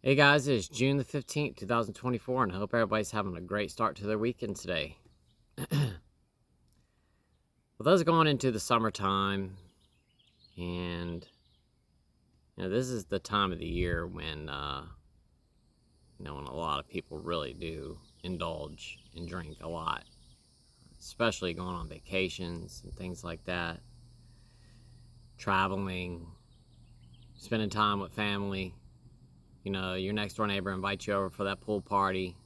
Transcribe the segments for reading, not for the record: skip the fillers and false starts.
Hey guys, it's June the 15th, 2024, and I hope everybody's having a great start to their weekend today. Well, those are going into the summertime, and this is the time of the year when when a lot of people really do indulge and drink a lot, especially going on vacations and things like that, traveling, spending time with family. Your next door neighbor invites you over for that pool party,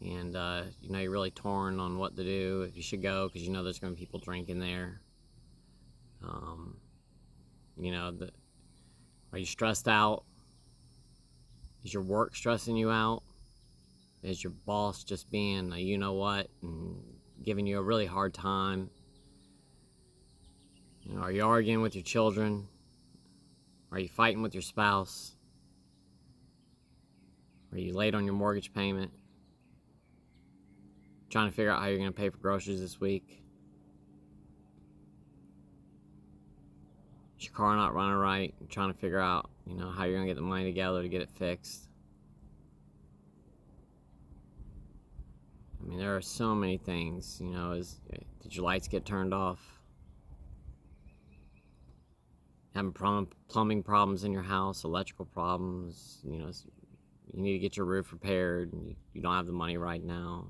and you're really torn on what to do, if you should go, because there's going to be people drinking there. Are you stressed out? Is your work stressing you out? Is your boss just being a you-know-what and giving you a really hard time? Are you arguing with your children? Are you fighting with your spouse? Are you late on your mortgage payment? Trying to figure out how you're going to pay for groceries this week? Is your car not running right? You're trying to figure out, how you're going to get the money together to get it fixed. I mean, there are so many things, did your lights get turned off? Having plumbing problems in your house, electrical problems, you need to get your roof repaired, and you don't have the money right now.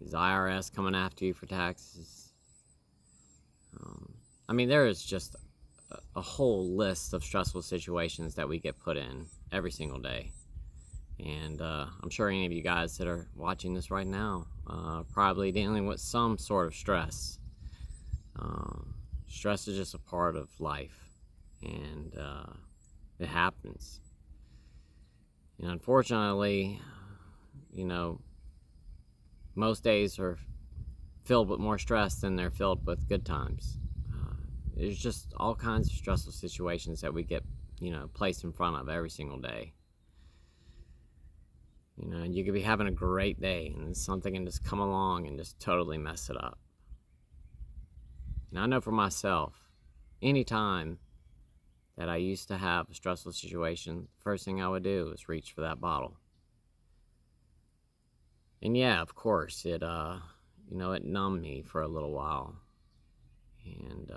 Is the IRS coming after you for taxes? I mean, there is just a whole list of stressful situations that we get put in every single day. And I'm sure any of you guys that are watching this right now probably dealing with some sort of stress. Stress is just a part of life, and it happens. And unfortunately, most days are filled with more stress than they're filled with good times. There's just all kinds of stressful situations that we get, placed in front of every single day. And you could be having a great day, and something can just come along and just totally mess it up. And I know for myself, anytime that I used to have a stressful situation, the first thing I would do is reach for that bottle. And yeah, of course, it numbed me for a little while. And,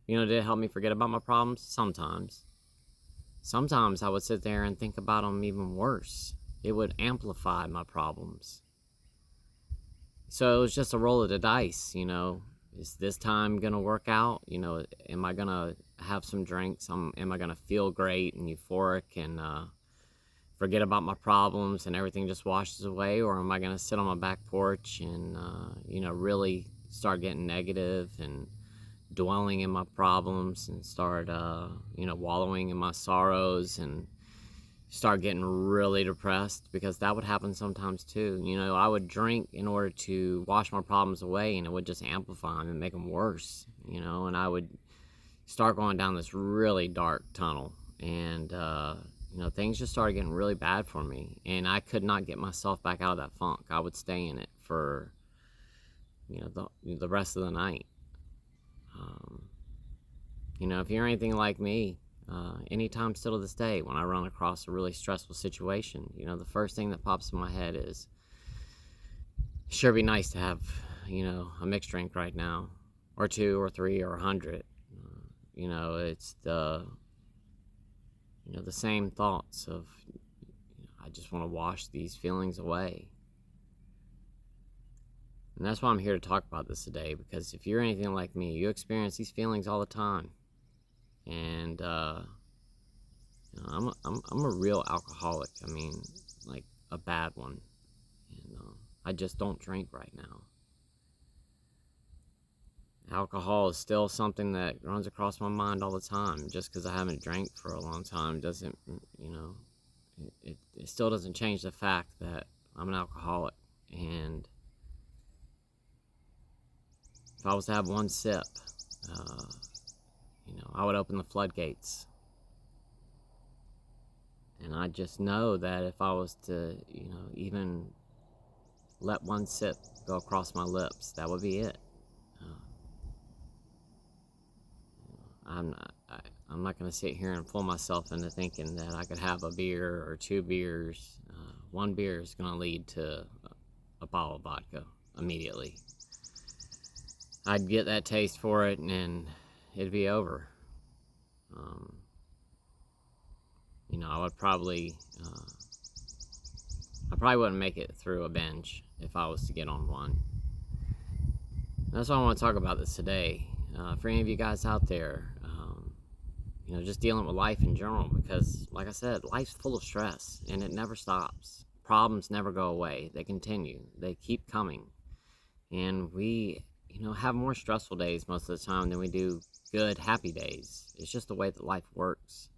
did it help me forget about my problems? Sometimes. Sometimes I would sit there and think about them even worse. It would amplify my problems. So it was just a roll of the dice, Is this time going to work out? Am I going to have some drinks? Am I going to feel great and euphoric and forget about my problems and everything just washes away? Or am I going to sit on my back porch and, really start getting negative and dwelling in my problems and start, wallowing in my sorrows and start getting really depressed? Because that would happen sometimes too. I would drink in order to wash my problems away, and it would just amplify them and make them worse, and I would start going down this really dark tunnel, and, things just started getting really bad for me, and I could not get myself back out of that funk. I would stay in it for, the rest of the night. If you're anything like me, anytime still to this day, when I run across a really stressful situation, the first thing that pops in my head is, sure be nice to have, a mixed drink right now, or 2 or 3 or 100. It's the same thoughts of, I just want to wash these feelings away. And that's why I'm here to talk about this today, because if you're anything like me, you experience these feelings all the time. And I'm a real alcoholic. I mean, like a bad one. And I just don't drink right now. Alcohol is still something that runs across my mind all the time. Just because I haven't drank for a long time doesn't, it still doesn't change the fact that I'm an alcoholic. And if I was to have one sip, I would open the floodgates. And I just know that if I was to, even let one sip go across my lips, that would be it. I'm I'm not going to sit here and fool myself into thinking that I could have a beer or 2 beers. One beer is going to lead to a bottle of vodka immediately. I'd get that taste for it, and it'd be over. I would probably, I probably wouldn't make it through a binge if I was to get on one. And that's why I want to talk about this today. For any of you guys out there, just dealing with life in general, because, like I said, life's full of stress, and it never stops. Problems never go away. They continue. They keep coming. And we, have more stressful days most of the time than we do good, happy days. It's just the way that life works.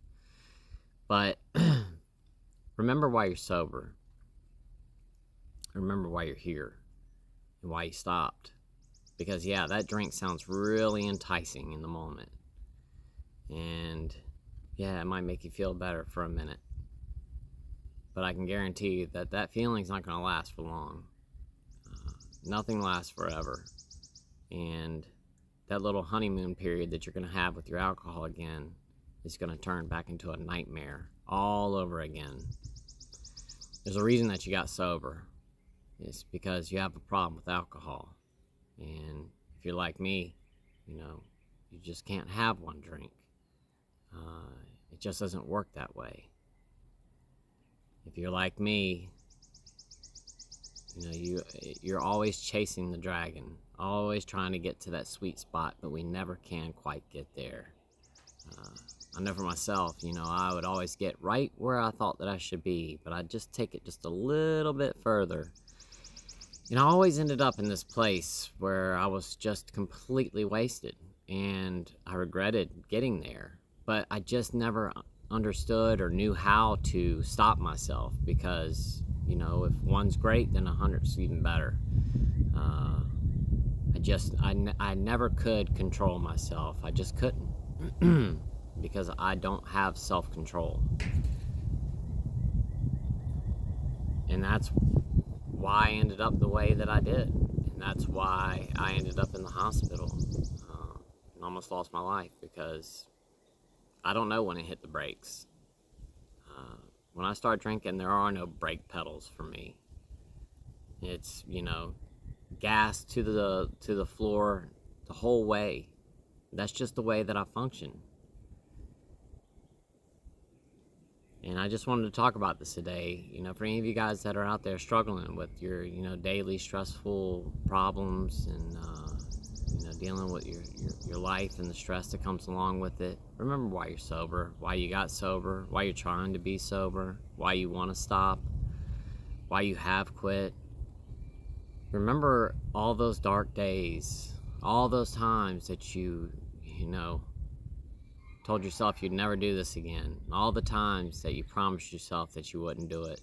But remember why you're sober. Remember why you're here and why you stopped. Because, yeah, that drink sounds really enticing in the moment. And, yeah, it might make you feel better for a minute. But I can guarantee you that that feeling's not going to last for long. Nothing lasts forever. And that little honeymoon period that you're going to have with your alcohol again is going to turn back into a nightmare all over again. There's a reason that you got sober. It's because you have a problem with alcohol. And if you're like me, you just can't have one drink. It just doesn't work that way. If you're like me, you're always chasing the dragon, always trying to get to that sweet spot, but we never can quite get there. I know for myself, I would always get right where I thought that I should be, but I'd just take it just a little bit further. And I always ended up in this place where I was just completely wasted, and I regretted getting there, but I just never understood or knew how to stop myself, because if one's great, then 100's even better. I never could control myself. I just couldn't because I don't have self-control. And that's why I ended up the way that I did. And that's why I ended up in the hospital and almost lost my life, because I don't know when to hit the brakes. When I start drinking, there are no brake pedals for me. It's, gas to the floor the whole way. That's just the way that I function. And I just wanted to talk about this today. For any of you guys that are out there struggling with your, daily stressful problems and, dealing with your life and the stress that comes along with it. Remember why you're sober, why you got sober, why you're trying to be sober, why you want to stop, why you have quit. Remember all those dark days, all those times that you told yourself you'd never do this again, all the times that you promised yourself that you wouldn't do it,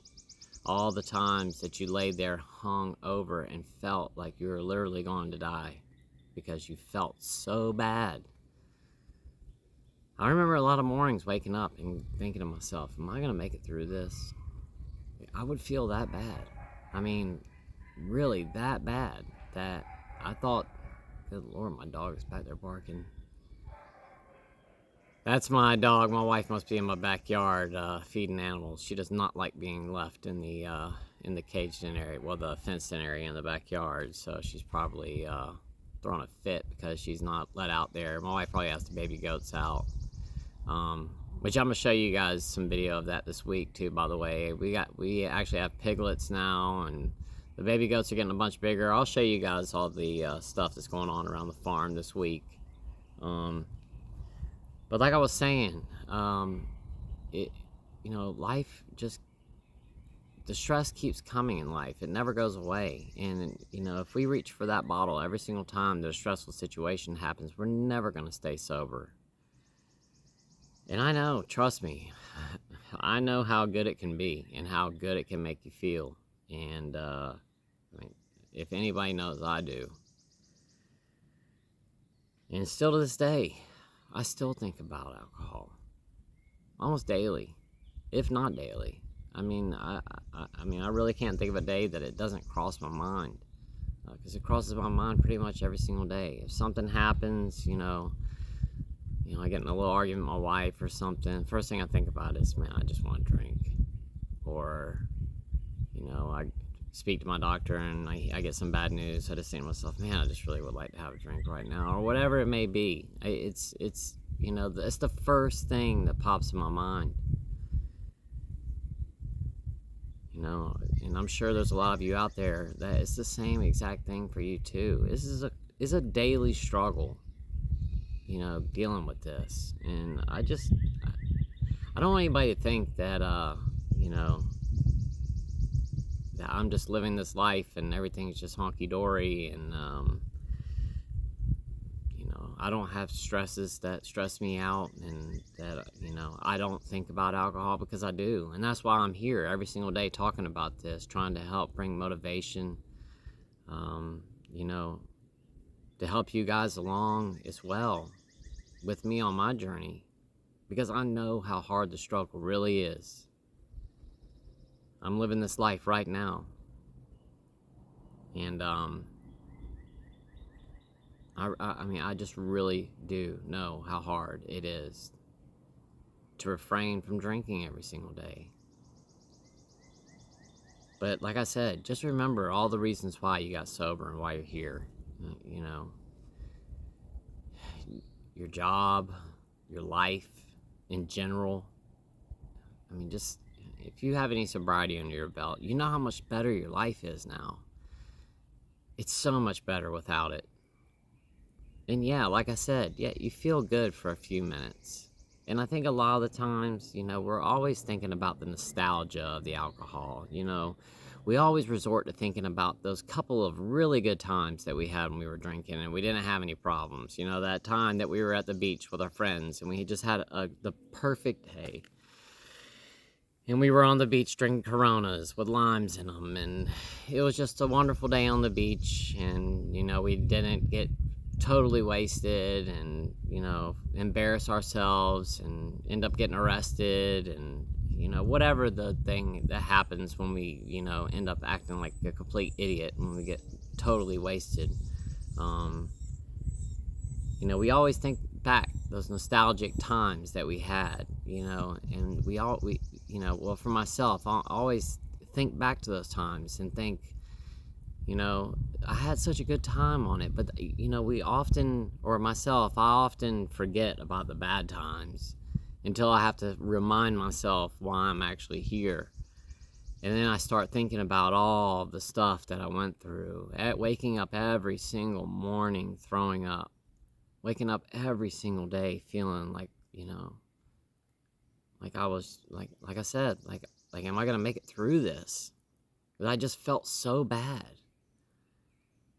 all the times that you laid there hung over and felt like you were literally going to die because you felt so bad. I remember a lot of mornings waking up and thinking to myself, am I going to make it through this? I would feel that bad. I mean, really that bad that I thought, good Lord, my dog is back there barking. That's my dog. My wife must be in my backyard feeding animals. She does not like being left in the caged-in area, well, the fenced-in area in the backyard. So she's probably throwing a fit because she's not let out there. My wife probably has the baby goats out, which I'm gonna show you guys some video of that this week too. By the way, we actually have piglets now, and the baby goats are getting a bunch bigger. I'll show you guys all the stuff that's going on around the farm this week. But like I was saying, life just, the stress keeps coming in life. It never goes away. And, if we reach for that bottle every single time that a stressful situation happens, we're never going to stay sober. And I know, trust me, I know how good it can be and how good it can make you feel. And, if anybody knows, I do. And still to this day, I still think about alcohol almost daily, if not daily. I really can't think of a day that it doesn't cross my mind, because it crosses my mind pretty much every single day. If something happens, you know, I get in a little argument with my wife or something, first thing I think about is, man, I just want to drink. Or, you know, I speak to my doctor and I get some bad news. I just think to myself, man, I just really would like to have a drink right now, or whatever it may be. It's you know, it's the first thing that pops in my mind. You know, and I'm sure there's a lot of you out there that it's the same exact thing for you too. This is a daily struggle, you know, dealing with this. And I don't want anybody to think that you know, that I'm just living this life and everything's just honky-dory, and you know, I don't have stresses that stress me out, and that, you know, I don't think about alcohol, because I do. And that's why I'm here every single day talking about this, trying to help bring motivation, you know, to help you guys along as well with me on my journey, because I know how hard the struggle really is. I'm living this life right now, and I mean, I just really do know how hard it is to refrain from drinking every single day. But like I said, just remember all the reasons why you got sober and why you're here. You know, your job, your life in general. I mean, just if you have any sobriety under your belt, you know how much better your life is now. It's so much better without it. And yeah, like I said, yeah, you feel good for a few minutes. And I think a lot of the times, you know, we're always thinking about the nostalgia of the alcohol. You know, we always resort to thinking about those couple of really good times that we had when we were drinking and we didn't have any problems. You know, that time that we were at the beach with our friends and we just had the perfect day. And we were on the beach drinking Coronas with limes in them. And it was just a wonderful day on the beach. And, you know, we didn't get totally wasted and, you know, embarrass ourselves and end up getting arrested, and, you know, whatever the thing that happens when we, you know, end up acting like a complete idiot when we get totally wasted. You know, we always think back those nostalgic times that we had, you know, and we you know, well, for myself, I always think back to those times and think, you know, I had such a good time on it. But, you know, we often, or myself, I often forget about the bad times until I have to remind myself why I'm actually here. And then I start thinking about all the stuff that I went through, waking up every single morning throwing up, waking up every single day feeling like, you know, like I was, like I said, like am I going to make it through this? But I just felt so bad.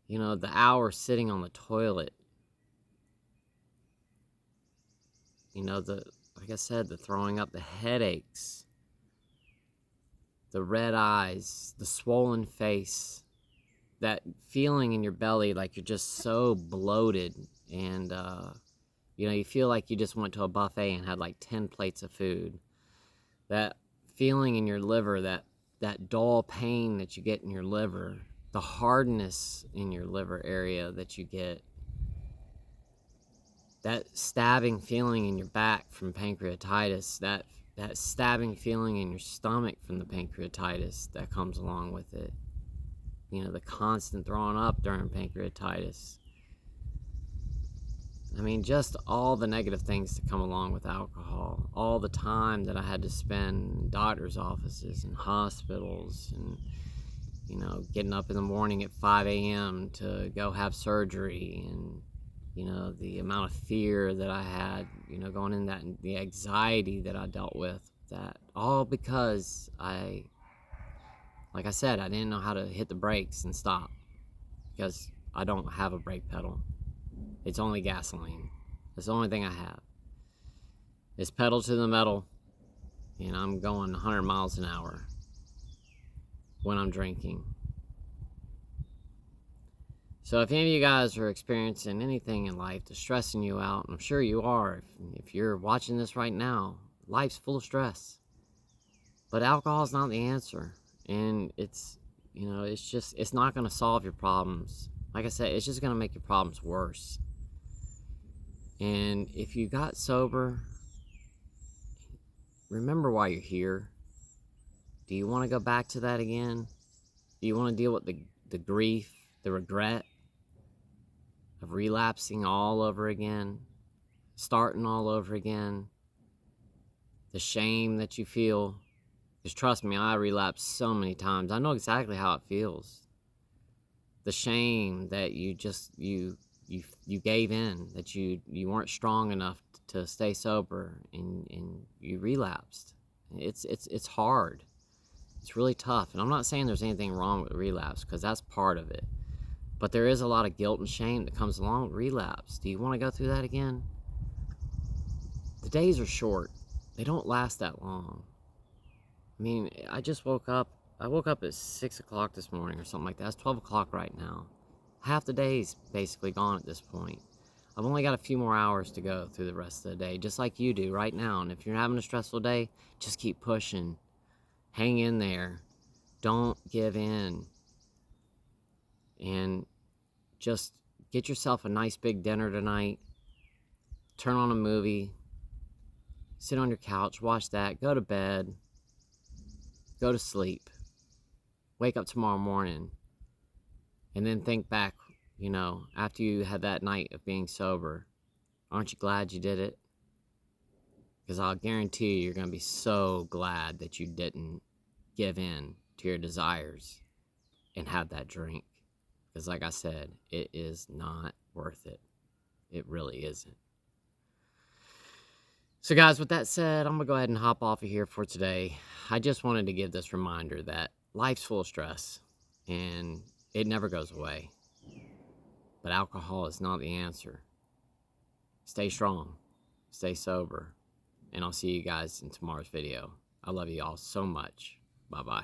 You know, the hour sitting on the toilet, you know, like I said, the throwing up, the headaches, the red eyes, the swollen face, that feeling in your belly like you're just so bloated, and, you know, you feel like you just went to a buffet and had like 10 plates of food. That feeling in your liver, that dull pain that you get in your liver, the hardness in your liver area that you get, that stabbing feeling in your back from pancreatitis, that stabbing feeling in your stomach from the pancreatitis that comes along with it, you know, the constant throwing up during pancreatitis. I mean, just all the negative things that come along with alcohol, all the time that I had to spend in doctor's offices and hospitals, and, you know, getting up in the morning at 5 a.m. to go have surgery, and, you know, the amount of fear that I had, you know, going in that, and the anxiety that I dealt with, that all because like I said, I didn't know how to hit the brakes and stop, because I don't have a brake pedal. It's only gasoline. That's the only thing I have. It's pedal to the metal, and I'm going 100 miles an hour when I'm drinking. So if any of you guys are experiencing anything in life that's stressing you out, and I'm sure you are, if you're watching this right now, life's full of stress. But alcohol is not the answer. And it's, you know, it's not going to solve your problems. Like I said, it's just going to make your problems worse. And if you got sober, remember why you're here. Do you want to go back to that again? Do you want to deal with the grief, the regret of relapsing all over again, starting all over again, the shame that you feel? Because trust me, I relapsed so many times. I know exactly how it feels. The shame that you gave in, that you weren't strong enough to stay sober, and you relapsed. It's hard. It's really tough. And I'm not saying there's anything wrong with relapse, because that's part of it. But there is a lot of guilt and shame that comes along with relapse. Do you want to go through that again? The days are short. They don't last that long. I mean, I just woke up. I woke up at 6 o'clock this morning or something like that. It's 12 o'clock right now. Half the day's basically gone at this point. I've only got a few more hours to go through the rest of the day, just like you do right now. And if you're having a stressful day, just keep pushing. Hang in there. Don't give in. And just get yourself a nice big dinner tonight. Turn on a movie. Sit on your couch, watch that, go to bed, go to sleep. Wake up tomorrow morning, and then think back, after you had that night of being sober. Aren't you glad you did it? Because I'll guarantee you're going to be so glad that you didn't give in to your desires and have that drink. Because like I said, it is not worth it. It really isn't. So guys, with that said, I'm going to go ahead and hop off of here for today. I just wanted to give this reminder that life's full of stress and it never goes away. But alcohol is not the answer. Stay strong, stay sober, and I'll see you guys in tomorrow's video. I love you all so much. Bye-bye.